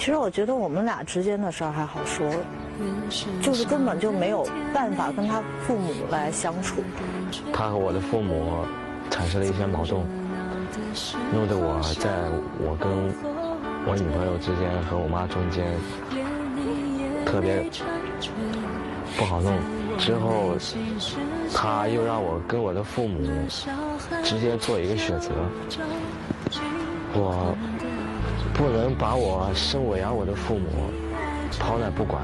其实我觉得我们俩之间的事儿还好说，就是根本就没有办法跟他父母来相处。他和我的父母产生了一些矛盾，弄得我在我跟我女朋友之间和我妈中间特别不好弄。之后他又让我跟我的父母直接做一个选择，我不能把我生我养我的父母抛那不管。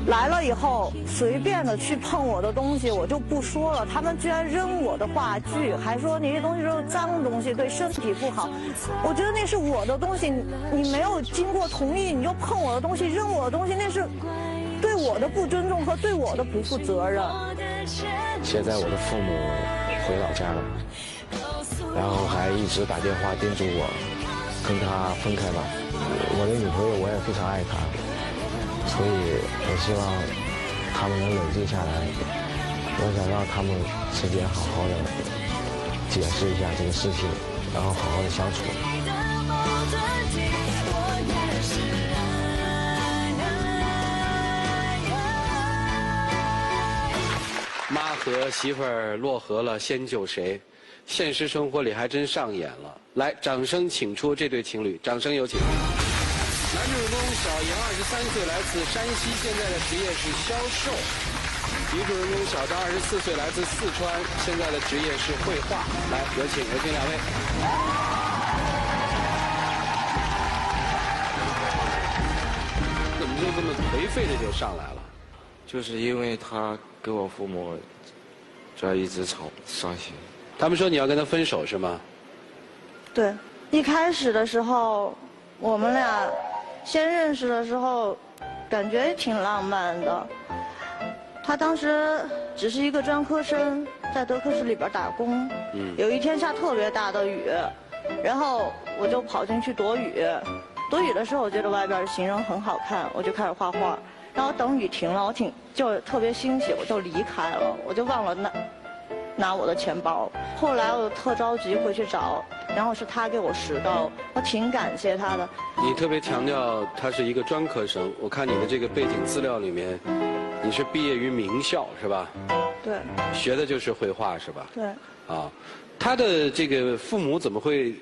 来了以后，随便的去碰我的东西，我就不说了。他们居然扔我的话剧，还说那些东西都是脏东西，对身体不好。我觉得那是我的东西，你没有经过同意你就碰我的东西，扔我的东西，那是对我的不尊重和对我的不负责任。现在我的父母回老家了，然后还一直打电话叮嘱我跟他分开吧。我的女朋友我也非常爱她，所以我希望他们能冷静下来。我想让他们之间好好的解释一下这个事情，然后好好的相处。妈和媳妇儿落河了，先救谁？现实生活里还真上演了。来，掌声请出这对情侣，掌声有请。男主人公小杨23岁，来自山西，现在的职业是销售。女主人公小张24岁，来自四川，现在的职业是绘画。来，有请两位。怎么就这么颓废的就上来了？就是因为他跟我父母这一直吵，伤心。他们说你要跟他分手是吗？对，一开始的时候，我们俩先认识的时候，感觉挺浪漫的。他当时只是一个专科生，在德克士里边打工。有一天下特别大的雨，然后我就跑进去躲雨。躲雨的时候，我觉得外边的行人很好看，我就开始画画。然后等雨停了，就特别欣喜，我就离开了，我就忘了拿我的钱包。后来我特着急回去找，然后是他给我拾到，我挺感谢他的。你特别强调他是一个专科生，我看你的这个背景资料里面，你是毕业于名校是吧？对。学的就是绘画是吧？对。啊，他的这个父母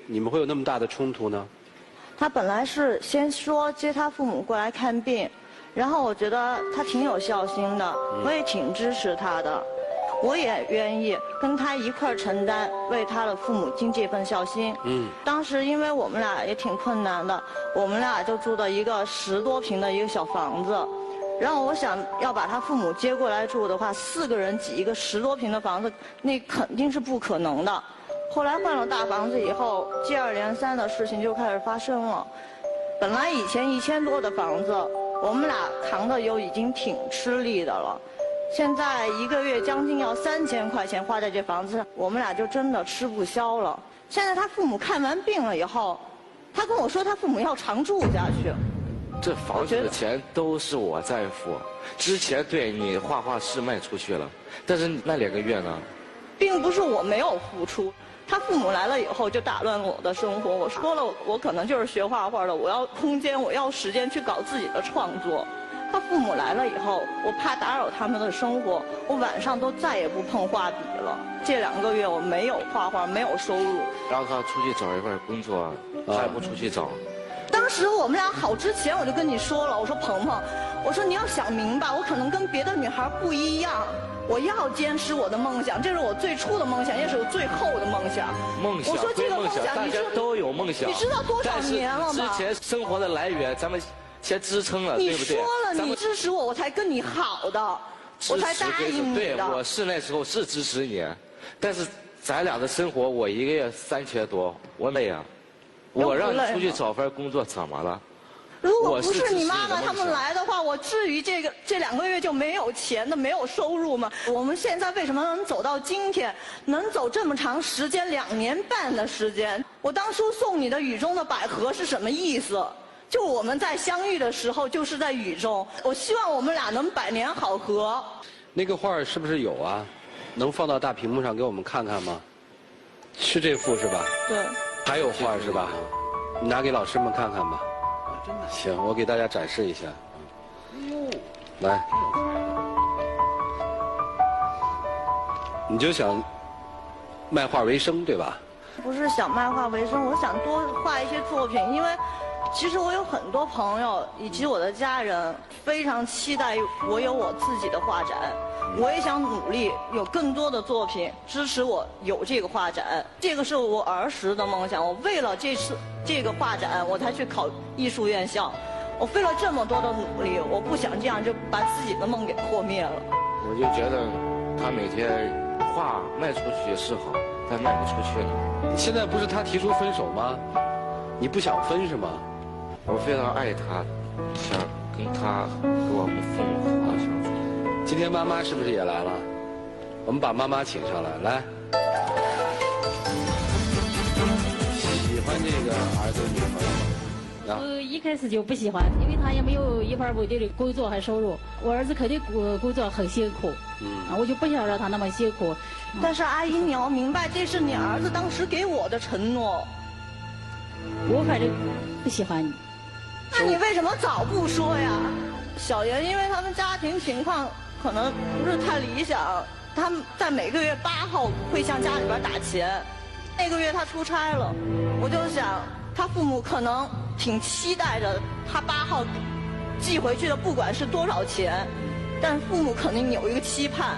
你们会有那么大的冲突呢？他本来是先说接他父母过来看病。然后我觉得他挺有孝心的，我也挺支持他的，我也愿意跟他一块儿承担为他的父母尽这份孝心。当时因为我们俩也挺困难的，我们俩就住的一个10多平的一个小房子，然后我想要把他父母接过来住的话，4个人挤一个10多平的房子，那肯定是不可能的。后来换了大房子以后，接二连三的事情就开始发生了。本来以前1000多的房子，我们俩扛的又已经挺吃力的了，现在1个月将近要3000块钱花在这房子上，我们俩就真的吃不消了。现在他父母看完病了以后，他跟我说他父母要常住下去。这房子的钱都是我在付，之前对你画画是卖出去了，但是那2个月呢？并不是我没有付出。他父母来了以后就打乱我的生活，我说了我可能就是学画画的，我要空间，我要时间去搞自己的创作。他父母来了以后，我怕打扰他们的生活，我晚上都再也不碰画笔了。这2个月我没有画画，没有收入。让他出去找一份工作，他也不出去找。当时我们俩好之前我就跟你说了，我说鹏鹏，我说你要想明白，我可能跟别的女孩不一样。我要坚持我的梦想，这是我最初的梦想，也是我最后的梦想。梦想归梦想，大家都有梦想。你知道多少年了吗？之前生活的来源，咱们先支撑了，对不对？你说了，你支持我，我才跟你好的，我才答应你的。对，我是那时候是支持你，但是咱俩的生活，我1个月3000多，我累啊。我让你出去找份工作，怎么了？如果不是你妈妈他们来的话，我至于这2个月就没有钱的，没有收入吗？我们现在为什么能走到今天，能走这么长时间，2年半的时间？我当初送你的雨中的百合是什么意思？就我们在相遇的时候，就是在雨中。我希望我们俩能百年好合。那个画是不是有啊？能放到大屏幕上给我们看看吗？是这幅是吧？对。还有画是吧？你拿给老师们看看吧。真的。行，我给大家展示一下。来，你就想卖画为生，对吧？不是想卖画为生，我想多画一些作品，因为其实我有很多朋友以及我的家人非常期待我有我自己的画展，我也想努力有更多的作品支持我有这个画展，这个是我儿时的梦想。我为了这个画展，我才去考艺术院校，我费了这么多的努力，我不想这样就把自己的梦给破灭了。我就觉得他每天画卖出去是好，但卖不出去了。现在不是他提出分手吗？你不想分是吗？我非常爱他，想跟他和我们父母好好相处。今天妈妈是不是也来了？我们把妈妈请上来，来。喜欢这个儿子女朋友吗？我一开始就不喜欢，因为他也没有一份稳定的工作和收入。我儿子肯定工作很辛苦，我就不想让他那么辛苦。但是阿姨，你要明白，这是你儿子当时给我的承诺。我反正不喜欢你。那你为什么早不说呀？小妍，因为他们家庭情况可能不是太理想，他们在每个月8号会向家里边打钱。那个月他出差了，我就想他父母可能挺期待着他8号寄回去的，不管是多少钱，但父母肯定有一个期盼。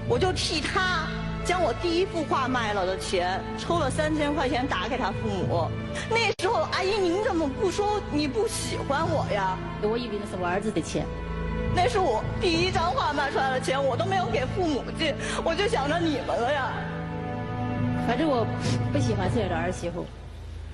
我就替他将我第一幅画卖了的钱抽了3000块钱打给他父母。那时候，阿姨您怎么不说你不喜欢我呀？我以为那是我儿子的钱，那是我第一张画卖出来的钱，我都没有给父母寄，我就想着你们了呀。反正我不喜欢这样的儿媳妇，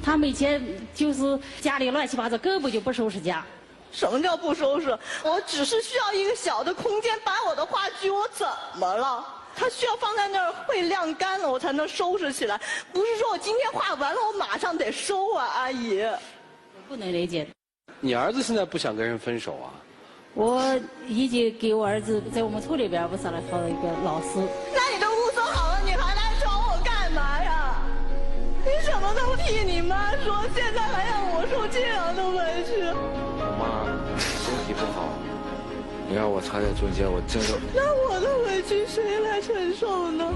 她每天就是家里乱七八糟，根本就不收拾家。什么叫不收拾？我只是需要一个小的空间摆我的话剧，我怎么了？它需要放在那儿会晾干了，我才能收拾起来。不是说我今天画完了，我马上得收啊，阿姨。我不能理解。你儿子现在不想跟人分手啊？我已经给我儿子在我们村里边，我上来好了一个老师。那你都物色好了，你还来找我干嘛呀？你什么都替你妈说，现在还让我受这样的委屈。我妈身体不好，你让我插在中间，我真的。那我的委屈谁来承受呢？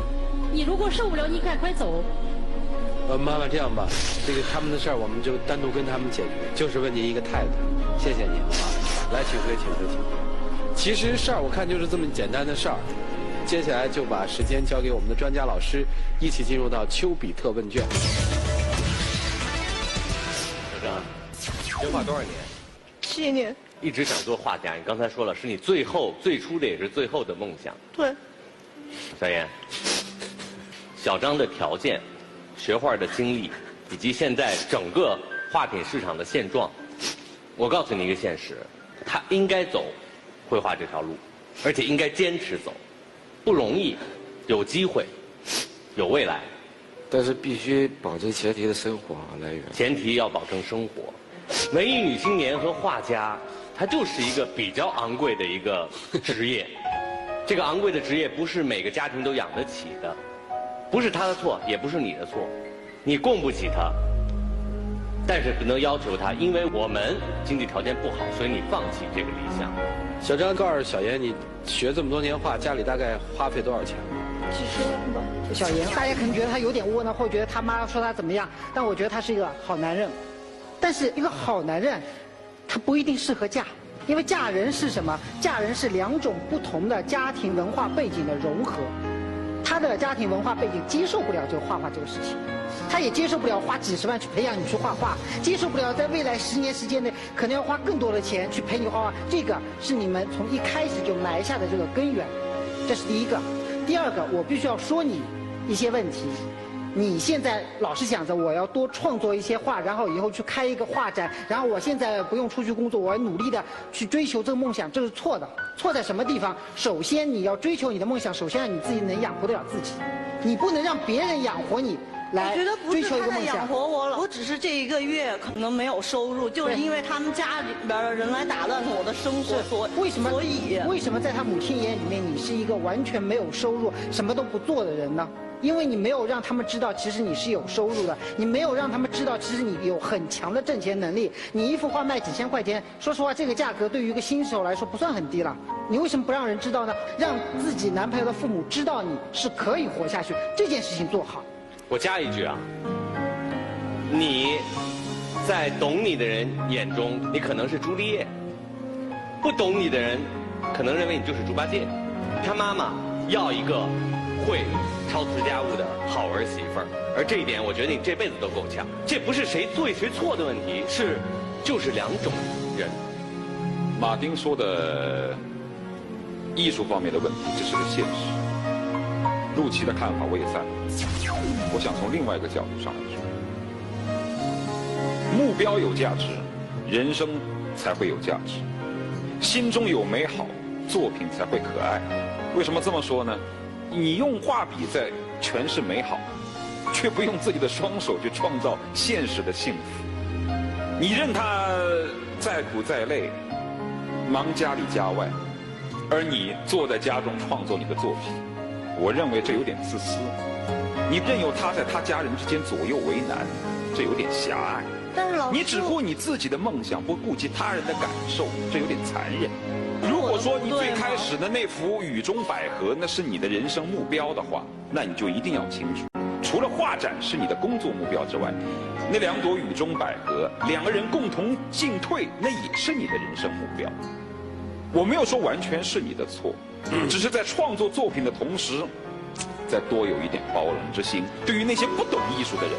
你如果受不了，你赶快走。妈妈，这样吧，这个他们的事儿我们就单独跟他们解决，就是问您一个态度。谢谢你，好吧？来，请睡，请睡，请睡。其实事儿我看就是这么简单的事儿。接下来就把时间交给我们的专家老师，一起进入到丘比特问卷。小张，学画多少年7年。一直想做画家，你刚才说了，是你最初的也是最后的梦想。对。小妍，小张的条件、学画的经历，以及现在整个画品市场的现状，我告诉你一个现实，他应该走绘画这条路，而且应该坚持走，不容易，有机会，有未来。但是必须保证前提的生活来源。前提要保证生活。文艺女青年和画家，它就是一个比较昂贵的一个职业。这个昂贵的职业不是每个家庭都养得起的，不是他的错，也不是你的错，你供不起他。但是不能要求他，因为我们经济条件不好，所以你放弃这个理想。小张告诉小妍，你学这么多年画，家里大概花费多少钱？几10万吧。小妍，大家可能觉得他有点窝囊，或者觉得他妈说他怎么样，但我觉得他是一个好男人。但是一个好男人，他不一定适合嫁，因为嫁人是什么？嫁人是2种不同的家庭文化背景的融合。他的家庭文化背景接受不了这个画画这个事情，他也接受不了花几10万去培养你去画画，接受不了在未来10年时间内可能要花更多的钱去陪你画画。这个是你们从一开始就埋下的这个根源，这是第一个。第二个，我必须要说你一些问题。你现在老是想着我要多创作一些画，然后以后去开一个画展，然后我现在不用出去工作，我要努力的去追求这个梦想，这是错的。错在什么地方？首先你要追求你的梦想，首先让你自己能养活得了自己，你不能让别人养活你来追求一个梦想。我觉得不是他在养活我了，我只是这1个月可能没有收入，就是因为他们家里边的人来打乱了我的生活，所以为什么在他母亲眼里面你是一个完全没有收入、什么都不做的人呢？因为你没有让他们知道其实你是有收入的，你没有让他们知道其实你有很强的挣钱能力。你一幅画卖几千块钱，说实话这个价格对于一个新手来说不算很低了。你为什么不让人知道呢？让自己男朋友的父母知道你是可以活下去，这件事情做好。我加一句啊，你在懂你的人眼中，你可能是朱丽叶；不懂你的人，可能认为你就是猪八戒。他妈妈要一个会操持家务的好儿媳妇儿，而这一点，我觉得你这辈子都够呛。这不是谁对谁错的问题，就是两种人。马丁说的艺术方面的问题，这是个现实。陆琪的看法我也赞同。我想从另外一个角度上来说，目标有价值，人生才会有价值。心中有美好，作品才会可爱。为什么这么说呢？你用画笔在诠释美好，却不用自己的双手去创造现实的幸福。你任他再苦再累，忙家里家外，而你坐在家中创作你的作品，我认为这有点自私。你任由他在他家人之间左右为难，这有点狭隘。但是老师，你只顾你自己的梦想，不顾及他人的感受，这有点残忍。如果说你最开始的那幅雨中百合，那是你的人生目标的话，那你就一定要清楚，除了画展是你的工作目标之外，那2朵雨中百合，2个人共同进退，那也是你的人生目标。我没有说完全是你的错，只是在创作作品的同时，再多有一点包容之心。对于那些不懂艺术的人，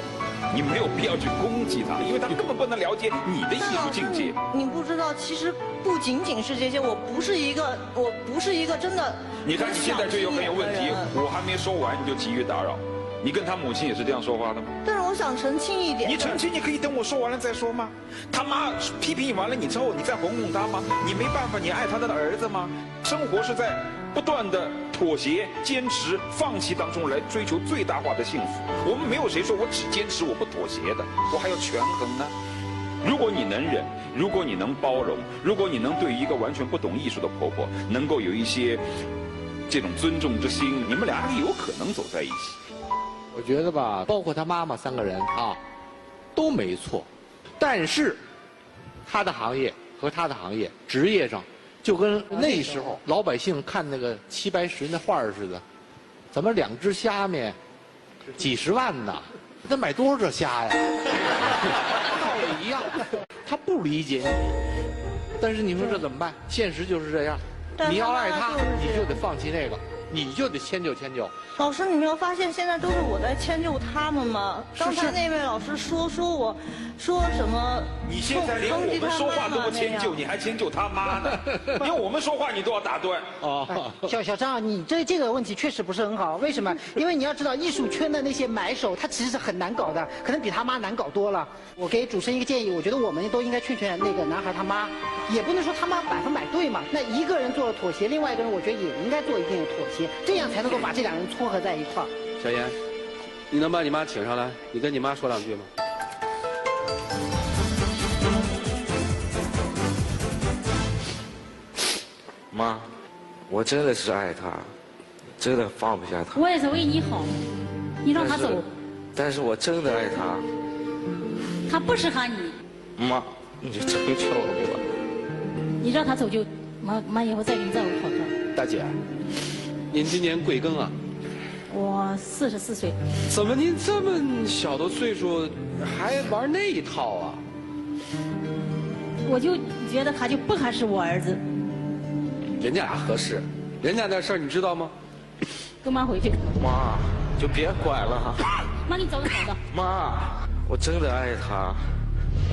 你没有必要去攻击他，因为他根本不能了解你的艺术境界。你不知道，其实不仅仅是这些，我不是一个真的。你看你现在就有很有问题，我还没说完你就急于打扰。你跟他母亲也是这样说话的吗？但是我想澄清一点。你澄清，你可以等我说完了再说吗？他妈批评你完了你之后，你再哄哄他吗？你没办法，你爱他的儿子吗？生活是在不断的妥协、坚持、放弃当中来追求最大化的幸福。我们没有谁说我只坚持我不妥协的，我还要权衡呢。如果你能忍，如果你能包容，如果你能对一个完全不懂艺术的婆婆能够有一些这种尊重之心，你们俩还有可能走在一起。我觉得吧，包括他妈妈3个人啊，都没错，但是他的行业和他的行业职业上，就跟那时候老百姓看那个齐白石那画似的，怎么2只虾面几十万呢？他买多少这虾呀？道理一样，他不理解你，但是你说这怎么办？现实就是这样，你要爱他，你就得放弃那个，你就得迁就迁就。老师，你没有发现现在都是我在迁就他们吗？刚才那位老师说我，说什么？你现在连我们说话都不迁就，你还迁就他妈呢？连我们说话你都要打断。哦，小张，你这个问题确实不是很好。为什么？因为你要知道，艺术圈的那些买手，他其实是很难搞的，可能比他妈难搞多了。我给主持人一个建议，我觉得我们都应该劝劝那个男孩他妈，也不能说他妈100%对嘛。那一个人做了妥协，另外一个人我觉得也应该做一定的妥协，这样才能够把这2人撮合在一块儿。小妍，你能把你妈请上来？你跟你妈说2句吗？妈，我真的是爱他，真的放不下他。我也是为你好，你让他走。但是我真的爱他。他不适合你。妈，你就成全我吧。你让他走就，妈以后再给你照顾好他。大姐，您今年贵庚啊？我44岁。怎么您这么小的岁数还玩那一套啊？我就觉得他就不合适我儿子。人家俩合适，人家那事儿你知道吗？跟妈回去。妈，就别管了哈。妈，你早点好的。妈，我真的爱他。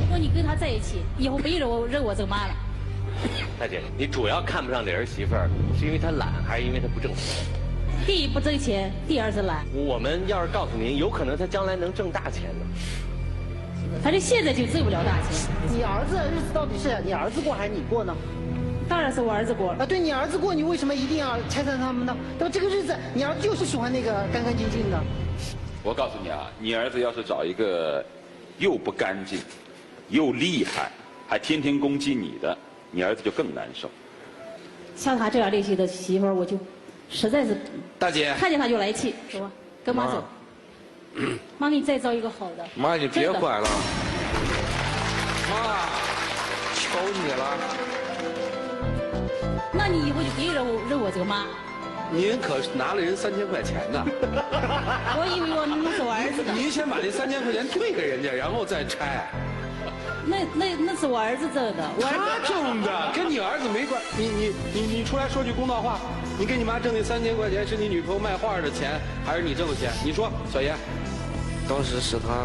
如果你跟他在一起，以后别认我这个妈了。大姐，你主要看不上这儿媳妇儿，是因为她懒，还是因为她不挣钱？第一不挣钱，第二是懒。我们要是告诉您，有可能她将来能挣大钱呢。反正现在就挣不了大钱。你儿子的日子到底是你儿子过还是你过呢？当然是我儿子过。啊，对你儿子过，你为什么一定要拆散他们呢？对吧？这个日子，你儿子就是喜欢那个干干净净的。我告诉你啊，你儿子要是找一个又不干净，又厉害，还天天攻击你的，你儿子就更难受。像他这样类型的媳妇儿，我就实在是大姐看见他就来气，是吧？跟妈走。妈给你再找一个好的。妈，你别管了。妈，求你了。那你以后就别认我这个妈。您可是拿了人3000块钱呢。我以为那是我儿子的。您先把这3000块钱退给人家，然后再拆。那是我儿子挣的，他挣的，跟你儿子没关。你出来说句公道话，你给你妈挣那3000块钱是你女朋友卖画的钱，还是你挣的钱？你说，小爷。当时是他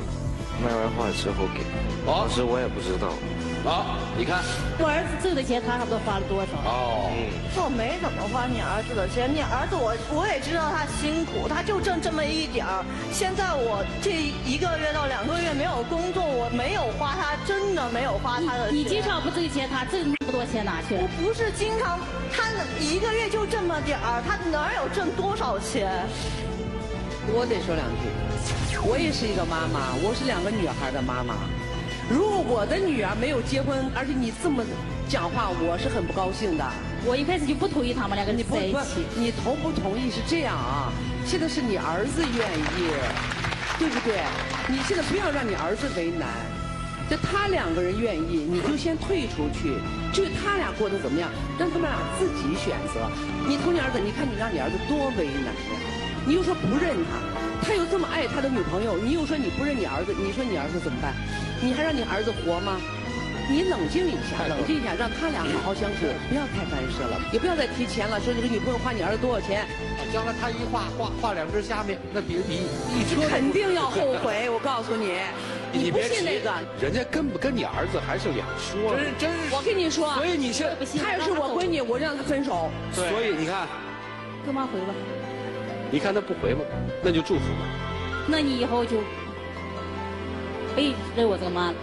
卖完画之后给，当时我也不知道。你看，我儿子挣的钱，他差不多花了多少？我没怎么花你儿子的钱，你儿子我也知道他辛苦，他就挣这么一点儿。现在我这1个月到2个月没有工作，我没有花他，真的没有花他的钱。你经常不挣钱，他挣那么多钱哪去了？我不是经常，他1个月就这么点儿，他哪有挣多少钱？我得说2句，我也是一个妈妈，我是2个女孩的妈妈。如果我的女儿没有结婚，而且你这么讲话，我是很不高兴的。我一开始就不同意他们2个在一起。你同不同意是这样啊？现在是你儿子愿意，对不对？你现在不要让你儿子为难，就他2个人愿意，你就先退出去，至于他俩过得怎么样，让他们俩自己选择。你同你儿子，你看你让你儿子多为难呀！你又说不认他，他又这么爱他的女朋友，你又说你不认你儿子，你说你儿子怎么办？你还让你儿子活吗？你冷静一下，冷静一下，让他俩好好相处，不要太干涉了，也不要再提钱了。说这个女朋友花你儿子多少钱，将来他一画2只虾米，那比一直肯定要后悔。我告诉你，你不信那个，人家跟不跟你儿子还是两说。真是。我跟你说，所以你现在她要是我闺女，我让她分手。所以你看，跟妈回吧。你看他不回吗？那就祝福吧。那你以后就别认我这个妈了，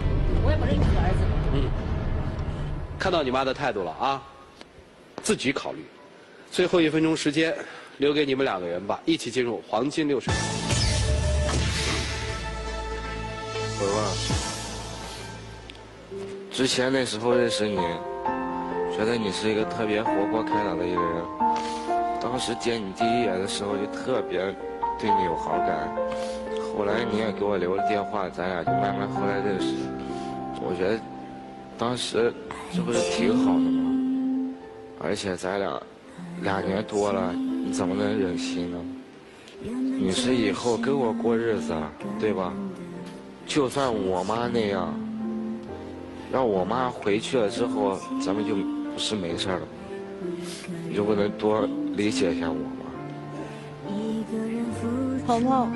我也不认你这个儿子。看到你妈的态度了啊，自己考虑。最后1分钟时间，留给你们2个人吧，一起进入黄金60秒。回吧。之前那时候认识你，觉得你是一个特别活泼开朗的一个人。当时见你第1眼的时候就特别对你有好感，后来你也给我留了电话，咱俩就慢慢后来认识。我觉得当时这不是挺好的吗？而且咱俩2年多了，你怎么能忍心呢？你是以后跟我过日子，对吧？就算我妈那样，让我妈回去了之后，咱们就不是没事了。你就不能多理解一下我吗？鹏鹏，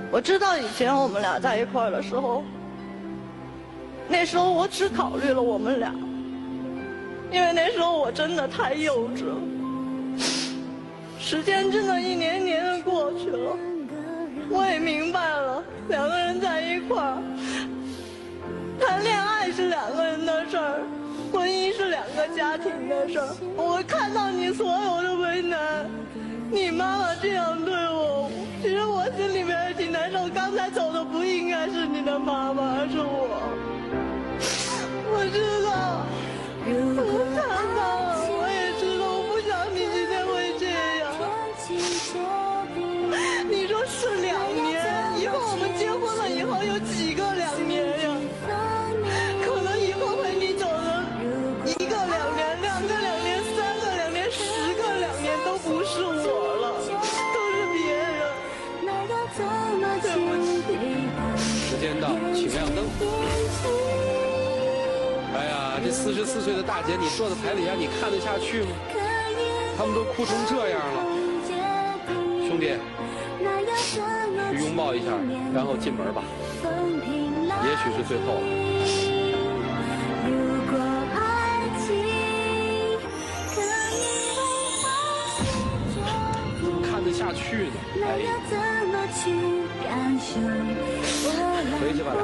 我知道以前我们俩在一块儿的时候，那时候我只考虑了我们俩，因为那时候我真的太幼稚了。时间真的一年年的过去了，我也明白了，2个人在一块儿，谈恋爱是2个人的事儿，婚姻是2个家庭的事儿。我看到你所有的为难，你妈妈这样对我，其实我心里面挺难受。刚才走的不应该是你的妈妈，而是我。我知道，我看到了，我也知道，我不想你今天会这样。你说是2年，以后我们结婚了以后有几个2年呀？可能以后陪你走的1个2年、2个2年、3个2年、10个2年都不是我了，都是别人。对不起。时间到，请亮灯。哎呀，这44岁的大姐，你坐在台底下，你看得下去吗？他们都哭成这样了，兄弟，去拥抱一下，然后进门吧，也许是最后了。怎么看得下去呢？哎，回去吧，俩人。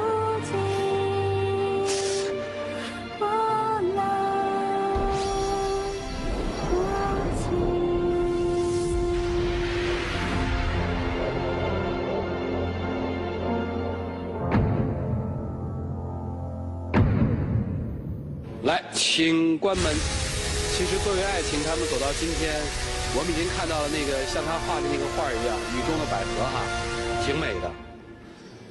来，请关门。其实作为爱情，他们走到今天，我们已经看到了那个像他画的那个画一样，雨中的百合哈，挺美的。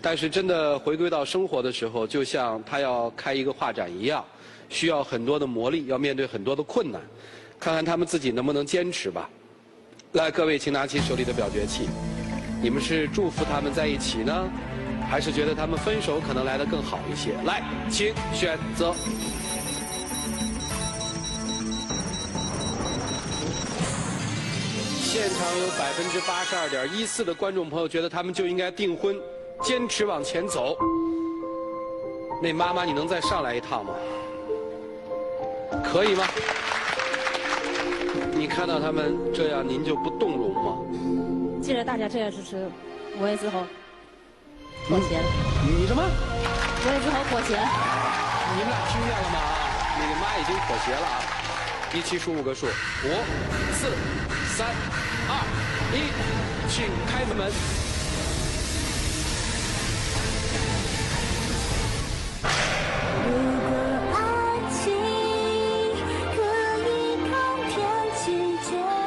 但是真的回归到生活的时候，就像他要开一个画展一样，需要很多的磨砺，要面对很多的困难。看看他们自己能不能坚持吧。来，各位，请拿起手里的表决器。你们是祝福他们在一起呢，还是觉得他们分手可能来得更好一些？来，请选择。现场有82.14%的观众朋友觉得他们就应该订婚，坚持往前走。那妈妈，你能再上来一趟吗？可以吗？你看到他们这样，您就不动容吗？既然大家这样支持，我也只好妥协了。你什么？我也只好妥协了。你们俩听见了吗？那个妈已经妥协了啊！一起数5个数，5、4、3、2、1，请开门。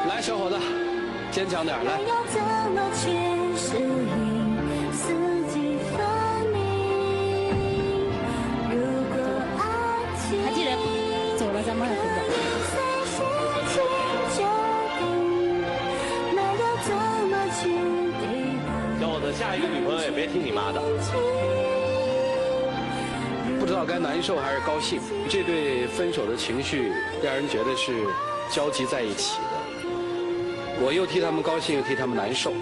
来，小伙子，坚强点，来。他既然走了，咱们还分家。小伙子，下一个女朋友也别听你妈的。不知道该难受还是高兴，这对分手的情绪让人觉得是交集在一起的。我又替他们高兴，又替他们难受。